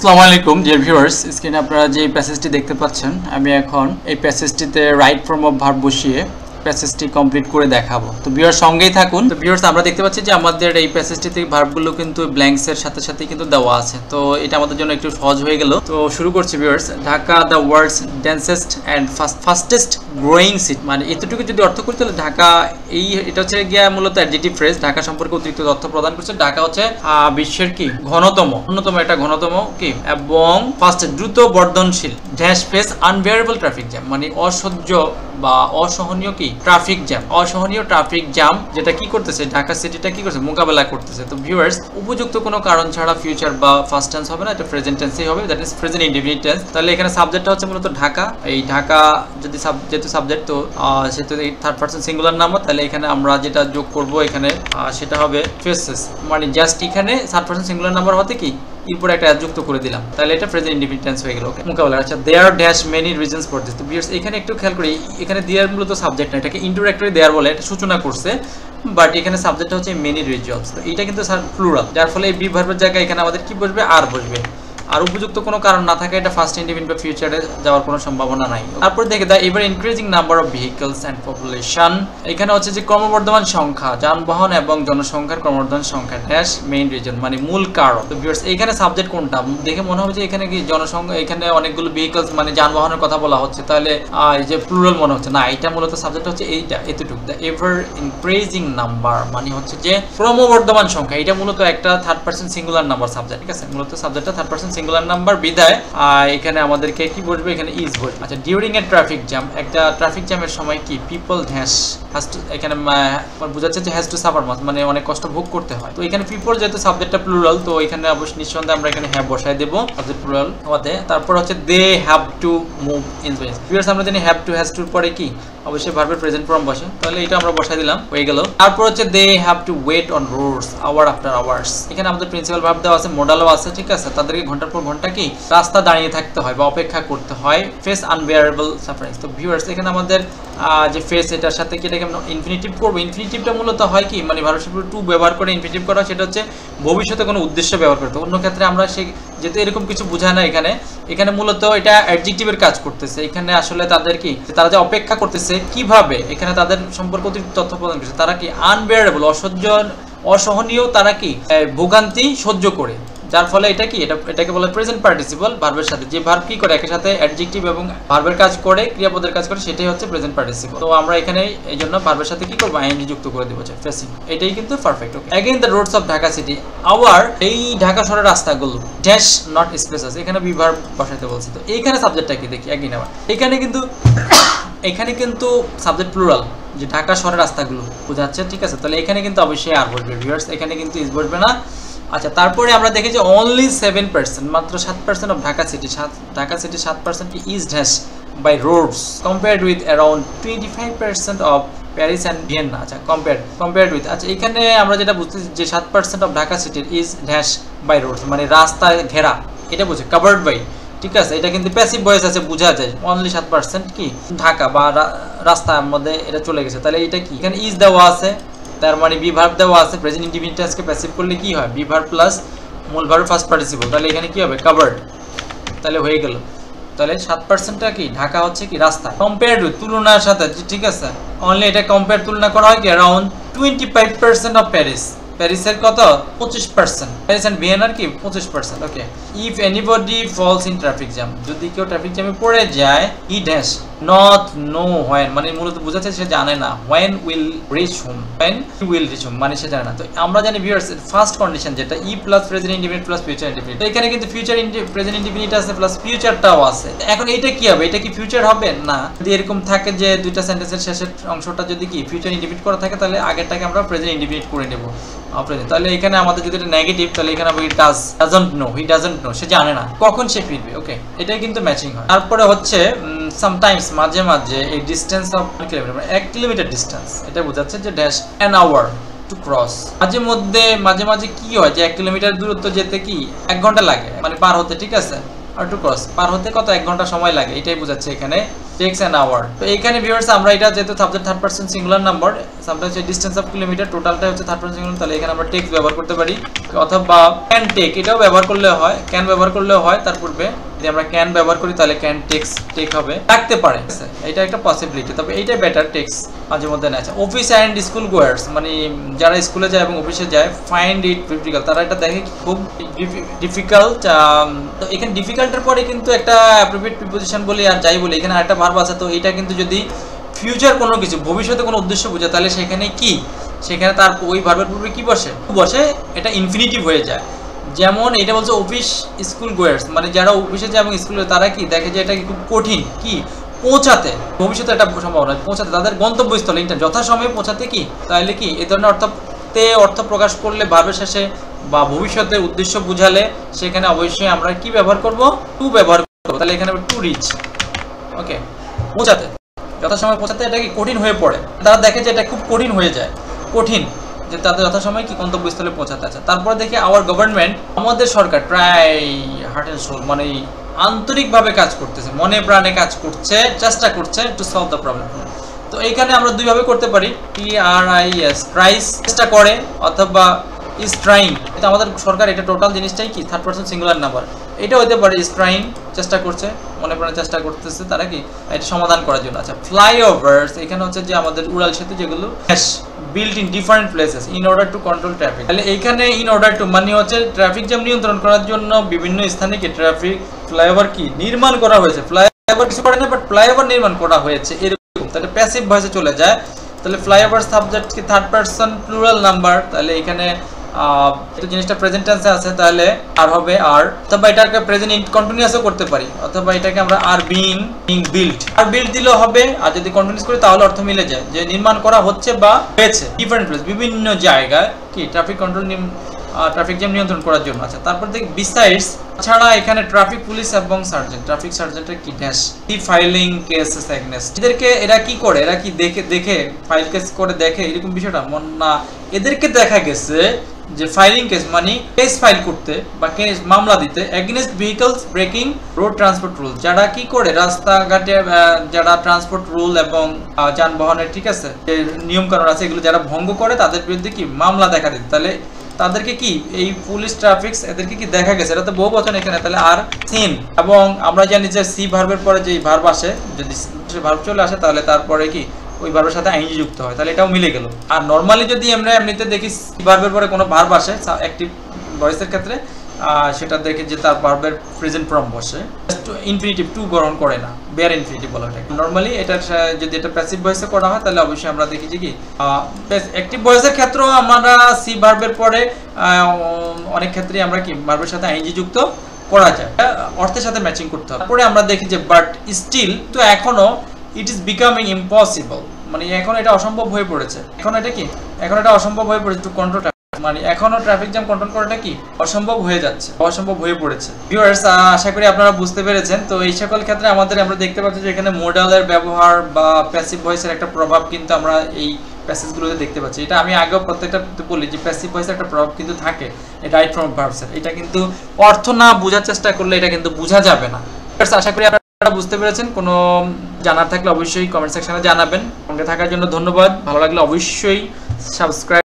আসসালামু আলাইকুম dear viewers, স্ক্রিনে আপনারা যে প্যাসেজটি দেখতে পাচ্ছেন, আমি এখন এই প্যাসেজটিতে রাইট ফর্ম অফ ভার্ব বসিয়ে প্যাসেজটি কমপ্লিট করে দেখাবো। তো ভিউয়ার্স সঙ্গেই থাকুন। তো ভিউয়ার্স আমরা দেখতে পাচ্ছি যে আমাদের এই প্যাসেজটিতে ভার্বগুলো কিন্তু ব্ল্যাঙ্কস এর সাথে সাথে কিন্তু দেওয়া আছে, তো এটা আমাদের জন্য একটু সহজ হয়ে গেল। তো শুরু করছি viewers. Dhaka the world's densest and fastest growing city, মানে এতটুকু যদি অর্থ করি তাহলে ঢাকা এটা হচ্ছে গিয়া মূলত অ্যাডজেক্টিভ ফ্রেজ। ঢাকা সম্পর্কে অতিরিক্ত তথ্য প্রদান করছে। ঢাকা হচ্ছে বিশ্বের কি অন্যতম একটা ঘনতম কি এবং ফাস্টেস্ট দ্রুত বর্ধনশীল dash face unbearable traffic jam, মানে অসহ্য বা অসহনীয় কি ট্রাফিক জ্যাম, অসহনীয় ট্রাফিক জ্যাম যেটা কি করতেছে ঢাকা সিটিটা কি করছে মোকাবেলা করতেছে। তো ভিউয়ার্স উপযুক্ত কোনো কারণ ছাড়া ফিউচার বা ফার্স্ট টেন্স হবে না, এটা প্রেজেন্ট টেন্সই হবে, that is present indefinite tense. তাহলে এখানে সাবজেক্টটা হচ্ছে মূলত ঢাকা। এই ঢাকা যদি যেহেতু সাবজেক্ট, তো সেহেতু থার্ড পারসন সিঙ্গুলার নাম্বার, তাহলে এখানে আমরা যেটা যোগ করব এখানে সেটা হবে ফেসেস, মানে জাস্ট এখানে থার্ড পারসন সিঙ্গুলার নাম্বার হতে কি এরপরে একটা যুক্ত করে দিলাম, তাহলে এটা প্রেজেন্ট ইনডেফিনিট টেন্স হয়ে গেল। ওকে, মোকাবেলা। আচ্ছা, there dash many reasons for this. তো ভিউয়ার্স এখানে একটু খেয়াল করি, এখানে দেয়ার মূলত সাবজেক্ট না, এটাকে ইনডিরেক্টলি দেয়ার বলে, এটা সূচনা করছে, বাট এখানে সাবজেক্টটা হচ্ছে মেনি রিজনস। তো এটা কিন্তু প্লুরাল, যার ফলে এই বি ভার্বের জায়গায় এখানে আমাদের কি বসবে আর বসবে। আর উপযুক্ত কোনো কারণ না থাকে এটা ফার্স্ট ইনডেফিনিট বা ফিউচারে যাওয়ার কোনো সম্ভাবনা নাই। তারপর দেখে the ever increasing number of vehicles and population, এখানে হচ্ছে যে ক্রমবর্ধমান সংখ্যা যানবাহন এবং জনসংখ্যার ক্রমবর্ধমান সংখ্যা ড্যাশ মেইন রিজন, মানে মূল কারণ। তো ভিউয়ার্স এখানে সাবজেক্ট কোনটা দেখে মনে হবে যে এখানে কি জনসংখ্যা, এখানে অনেকগুলো ভেহিকলস মানে যানবাহনের কথা বলা হচ্ছে, তাহলে এই যে প্লুরাল মনে হচ্ছে না, এটা মূলত সাবজেক্ট হচ্ছে এইটা এতটুকু। দ্য এভার ইনক্রিজিং নাম্বার মানে হচ্ছে যে ক্রমবর্ধমান সংখ্যা, এটা মূলত একটা third person singular number subject, ঠিক আছে, মূলত সাবজেক্টটা থার্ড পারসন সিঙ্গুলার নাম্বার বিদায় এখানে আমাদেরকে কি বসবে, এখানে ইজ বসবে। আচ্ছা, ডিউরিং এ ট্রাফিক জ্যাম, একটা ট্রাফিক জ্যামের সময় কি পিপল হ্যাজ টু, এখানে বোঝাচ্ছে যে হ্যাজ টু সাফার মানে অনেক কষ্ট ভোগ করতে হয়। তো এখানে পিপল যেহেতু সাবজেক্টটা প্লুরাল, তো এখানে অবশ্যই নিঃসন্দেহে আমরা এখানে হ্যাভ বসায় দেবো সাবজেক্ট প্লুরাল হওয়াতে। তারপর হচ্ছে they have to move in space. Viewers আমরা জানি হ্যাভ টু হ্যাজ টুর পরে কি অবশ্যই ভার্বের প্রেজেন্ট ফর্ম বসে, তাহলে এটা আমরা বসাই দিলাম, হয়ে গেল। তারপর হচ্ছে they have to wait on roads hour after hours, এখানে আমাদের প্রিন্সিপাল ভার্ব দেওয়া আছে, মোডালও আছে, ঠিক আছে, তাদেরকে ঘন্টার পর ঘন্টা কি রাস্তা দাঁড়িয়ে থাকতে হয় বা অপেক্ষা করতে হয়, ফেস আনবিয়ারেবল সাফারিংস। তো ভিউয়ার্স এখানে আমাদের যে ফেস এটার সাথে কি এটাকে ইনফিনিটিভ করবো। ইনফিনিটিভটা মূলত হয় কি, মানে ভার্ব টু ব্যবহার করে ইনফিনিটিভ করা, সেটা হচ্ছে ভবিষ্যতে কোনো উদ্দেশ্য ব্যবহার করতে। অন্য ক্ষেত্রে আমরা যেহেতু এরকম কিছু বোঝায় না, এখানে মূলত এটা অ্যাডজেক্টিভের কাজ করতেছে। এখানে আসলে তাদের কি তারা যে অপেক্ষা করতেছে কিভাবে, এখানে তাদের সম্পর্কে অতিরিক্ত তথ্য প্রদান করছে, তারা কি আনবিয়ারেবল অসহনীয়, তারা কি ভোগান্তি সহ্য করে, যার ফলে এটা কি এটাকে বলে প্রেজেন্ট পার্টিসিপল ভার্বের সাথে। যে ভার্ব কি করে একই সাথে অ্যাডজেক্টিভ এবং ভার্বের কাজ করে, ক্রিয়াপদের কাজ করে, সেটাই হচ্ছে প্রেজেন্ট পার্টিসিপল। তো আমরা এখানে এই জন্য ভার্বের সাথে কি করব, আইএনজি যুক্ত করে দেব, ফেসিং, এটাই কিন্তু perfect. Okay, again the roads of Dhaka city our, এই ঢাকা শহরের রাস্তাগুলো ড্যাশ নট স্পেসেস, এখানে বি ভার্ব বসাইতে বলছি। তো এইখানে সাবজেক্টটা কি দেখি अगेन আবার এখানে কিন্তু সাবজেক্ট প্লুরাল, যে ঢাকা শহরের রাস্তাগুলো বোঝাচ্ছে, ঠিক আছে, তাহলে এখানে কিন্তু অবশ্যই আর বসবে ভিউয়ার্স, এখানে কিন্তু ইজ বসবে না। আচ্ছা, তারপরে আমরা দেখি যে অনলি 7%, মাত্র 7% অফ ঢাকা সিটি 7% কি is dash by roads compared with around 25% of Paris and Vienna. আচ্ছা, কম্পেয়ার্ড উইথ, আচ্ছা এখানে আমরা যেটা বুঝতেছি যে 7% অফ ঢাকা সিটির ইজ ড্যাশ বাই রোডস, মানে রাস্তায় ঘেরা, এটা বুঝে কাভার্ড বাই, ঠিক আছে, এটা কিন্তু প্যাসিভ ভয়েস আছে, বোঝা যায় অনলি 7% কি ঢাকা বা রাস্তার মধ্যে এটা চলে গেছে। তাহলে এটা কি এখানে ইজ দেওয়া আছে, তার মানে বি ভার্ব দেওয়া আছে, প্রেজেন্ট ইনডিফিনিট টেন্সকে প্যাসিভ করলে কি হয়, বি ভার্ব প্লাস মূল ভার্ব ফার্স্ট পার্টিসিপল, তাহলে এখানে কি হবে কাভার্ড, তাহলে হয়ে গেল। তাহলে 7%টা কি ঢাকা হচ্ছে কি রাস্তা, কম্পেয়ার্ড উইথ তুলনার সাথে, ঠিক আছে, অনলি এটা কম্পেয়ার তুলনা করা হয় কি অ্যারাউন্ড 25% অফ প্যারিসের কত 25%, প্যারিস এন্ড ভিয়েনার কি 25%। Okay, if anybody falls in traffic jam, যদি কেউ ট্রাফিক জ্যামে পড়ে যায়, he does not know when, মানে মূলত বোঝাচ্ছে সে জানে না, হোয়েন উইল রিচ হোম, মানে সে জানে না। তো আমরা জানি ভিউয়ার্স ফার্স্ট কন্ডিশন যেটা ই plus present indefinite plus future indefinite, তো এখানে কিন্তু ফিউচার প্রেজেন্ট ইনডিফিনিট আছে প্লাস ফিউচারটাও আছে। এখন এইটা কি হবে, এটা কি ফিউচার হবে না, যদি এরকম থাকে যে দুইটা সেন্টেন্সের শেষের অংশটা যদি কি ফিউচার ইনডিফিনিট করা থাকে, তাহলে আগেরটাকে আমরা প্রেজেন্ট ইনডিফিনিট করে নেব। তাহলে এখানে আমাদের যদি এটা নেগেটিভ, তাহলে এখানে হি ডাজন্ট নো, সে জানে না কখন সে ফিরবে। ওকে, এটাই কিন্তু ম্যাচিং হয়। তারপরে হচ্ছে সামটাইমস, মাঝে মাঝে এই ডিস্টেন্স অফ 1 কিলোমিটার, মানে 1 কিলোমিটার ডিস্টেন্স, এটা বোঝাচ্ছে যে dash an hour to cross. মাঝে মাঝে কি হয় যে 1 কিলোমিটার দূরত্ব যেতে কি 1 ঘন্টা লাগে, মানে পার হতে, ঠিক আছে, আর টু ক্রস পার হতে কত 1 ঘন্টা সময় লাগে, এটাই বোঝাচ্ছে এখানে টেক্স অ্যান আওয়ার। তো এইখানে ভিউয়ার্স আমরা এটা যেহেতু subject third person singular number, sometimes distance of kilometre, টোটালটা হচ্ছে থার্ড পারসন সিঙ্গুলার, তাহলে এখানে আমরা টেক্স ব্যবহার করতে পারি, অথবা ক্যান টেক এটাও ব্যবহার করলে হয়, ক্যান ব্যবহার করলেও হয়। তার পূর্বে যদি আমরা ক্যান ব্যবহার করি তাহলে ক্যান টেক্স টেক হবে, রাখতে পারে, এটা একটা পসিবিলিটি, তবে এইটাই বেটার, টেক্স মাঝে মধ্যে নেয়। অফিস অ্যান্ড স্কুল গোয়ার্স, মানে যারা স্কুলে যায় এবং অফিসে যায়, ফাইন্ড ইট ডিফিকাল্ট, তারা এটা দেখে খুব ডিফিকাল্ট। তো এখানে ডিফিকাল্টের পরে কিন্তু একটা অ্যাপ্রোপ্রিয়েট প্রিপোজিশন বলি আর যাই বলি, এখানে আরেকটা ভার্ব আছে। তো এটা কিন্তু যদি ফিউচার কোনো কিছু, ভবিষ্যতে কোনো উদ্দেশ্য বোঝায়, তাহলে সেখানে কি, সেখানে তার ওই ভার্বের পূর্বে কি বসে, এটা ইনফিনিটিভ হয়ে যায়। যেমন এটা বলছে অফিস স্কুল গোয়ার্স, মানে যারা অফিসে যায় এবং স্কুলে, তারা কি দেখে যে এটা খুব কঠিন কি পৌঁছাতে, ভবিষ্যতে একটা সম্ভাবনা পৌঁছাতে, তাদের গন্তব্যস্থলে যথাসময়ে পৌঁছাতে কি, তাহলে কি এই ধরনের অর্থ প্রকাশ করলে ভার্বের শেষে বা ভবিষ্যতের উদ্দেশ্য বুঝালে সেখানে অবশ্যই আমরা কি ব্যবহার করব, টু ব্যবহার করব। তাহলে এখানে টু রিচ, ওকে, পৌঁছাতে, যথাসময়ে পৌঁছাতে, এটা কি কঠিন হয়ে পড়ে, তারা দেখে যে এটা খুব কঠিন হয়ে যায়, কঠিন যে তাদের যথাসময়ে কি গন্তব্যস্থলে পৌঁছাতে আছে। তারপরে দেখি আওয়ার গভর্নমেন্ট, আমাদের সরকার ট্রাই হার্ট অ্যান্ড সোল, মানে আন্তরিকভাবে কাজ করতেছে, মনে প্রাণে কাজ করছে, চেষ্টা করছে টু সলভ দ্য প্রবলেম। তো এইখানে আমরা দুইভাবে করতে পারি, TRIS, ট্রাইস, চেষ্টা করে, অথবা ইজ ট্রাইং। এটা আমাদের সরকার, এটা টোটাল জিনিসটাই কি থার্ড পারসন সিঙ্গুলার নাম্বার, এটা হতে পারে ইজ ট্রাইং, চেষ্টা করছে, মনে প্রাণে চেষ্টা করতেছে তারা কি এটা সমাধান করার জন্য। আচ্ছা, ফ্লাইওভার্স, এখানে হচ্ছে যে আমাদের উড়াল সেতু যেগুলো built in different places in order to control traffic, তাহলে এইখানে in order to মানে হচ্ছে ট্রাফিক জ্যাম নিয়ন্ত্রণ করার জন্য বিভিন্ন স্থানে কি ট্রাফিক ফ্লাইওভার কি নির্মাণ করা হয়েছে, ফ্লাইওভার কিছু করে না, বাট ফ্লাইওভার নির্মাণ করা হয়েছে এরকম, তাহলে প্যাসিভ ভয়েসে চলে যায়। তাহলে ফ্লাইওভার সাবজেক্ট কি থার্ড পারসন প্লুরাল নাম্বার, তাহলে এখানে তো জিনিসটা প্রেজেন্ট টেন্সে আছে, তাহলে আর হবে আর, অথবা এটাকে প্রেজেন্ট কন্টিনিউয়াসও করতে পারি, অথবা এটাকে আমরা আর বিং বিল্ড, আর বিল্ড দিলেও হবে। আর যদি কন্টিনিউয়াস করি তাহলে অর্থ মিলে যায় যে নির্মাণ করা হচ্ছে বা হয়েছে ডিফারেন্ট প্লেস, বিভিন্ন জায়গায় কি ট্রাফিক কন্ট্রোল, ট্রাফিক জ্যাম নিয়ন্ত্রণ করার জন্য। আচ্ছা, তারপর দেখি বিসাইডস, ছাড়া এখানে ট্রাফিক পুলিশ এবং সার্জেন্ট, ট্রাফিক সার্জেন্টের কি ড্যাশ ফাইলিং কেসেস এগেইনস্ট, এদেরকে এরা কি করে, এরা কি দেখে ফাইল কেস করে দেখে এরকম বিষয়টা মন না, এদেরকে দেখা গেছে যে ফাইলিং কেস মানে কেস ফাইল করতে বা কেস মামলা দিতে against vehicles breaking road transport rule, যারা কি করে রাস্তাঘাটে যারা ট্রান্সপোর্ট রুল এবং যানবাহনের ঠিক আছে যে নিয়ম কানুন আছে এগুলো যারা ভঙ্গ করে তাদের বিরুদ্ধে কি মামলা দেখা দিতে, তাহলে তাদেরকে কি এই পুলিশ ট্রাফিক্স এদেরকে কি দেখা গেছে, এটা তো বহু বচন এখানে, তাহলে আর সিন। এবং আমরা জানি যে সি ভার্বের পরে যে ভার্ব আসে, যদি ভার্ব চলে আসে তাহলে তারপরে কি ওই ভার্বের সাথে আইএনজি যুক্ত হয়, তাহলে এটাও মিলে গেল। আর নরমালি যদি আমরা এমনিতে দেখি সি ভার্বের পরে কোনো ভার্ব আসে অ্যাক্টিভ ভয়েসের ক্ষেত্রে, সেটা দেখে যে তার ভার্বের প্রেজেন্ট ফর্ম বসে, ইনফিনিটিভ টু গ্রহণ করে না, বেয়ার ইনফিনিটিভ বলা হয়। নরমালি এটা যদি এটা প্যাসিভ ভয়েসে করা হয় তাহলে অবশ্যই আমরা দেখেছি কি অ্যাক্টিভ ভয়েসের ক্ষেত্রেও আমরা সি ভার্বের পরে অনেক ক্ষেত্রে আমরা কি ভার্বের সাথে আইএনজি যুক্ত করা যায়, অর্থের সাথে ম্যাচিং করতে হবে। তারপরে আমরা দেখি যে বাট স্টিল, তো এখনো ইট ইজ বিকামিং ইম্পসিবল, মানে এখন এটা অসম্ভব হয়ে পড়েছে, এখন এটা অসম্ভব হয়ে পড়েছে টু কন্ট্রোল, মানে এখনো ট্রাফিক জ্যাম কন্ট্রোল করাটা কি অসম্ভব হয়ে যাচ্ছে, অসম্ভব হয়ে পড়েছে। ভিউয়ার্স, আশা করি আপনারা বুঝতে পেরেছেন। তো এই সকল ক্ষেত্রে আমরা দেখতে পাচ্ছি যে এখানে মোডালের ব্যবহার বা প্যাসিভ ভয়েসের একটা প্রভাব কিন্তু আমরা এই প্যাসেজগুলোতে দেখতে পাচ্ছি। এটা আমি আগেও প্রত্যেকটা বলি যে প্যাসিভ ভয়েসের একটা প্রভাব কিন্তু থাকে রাইট ফ্রম ভার্বসের, এটা কিন্তু অর্থ না বোঝার চেষ্টা করলে এটা কিন্তু বোঝা যাবে না। আশা করি আপনারা বুঝতে পেরেছেন। কোনো জানার থাকলে অবশ্যই কমেন্ট সেকশনে জানাবেন। সঙ্গে থাকার জন্য ধন্যবাদ। ভালো লাগলে অবশ্যই সাবস্ক্রাইব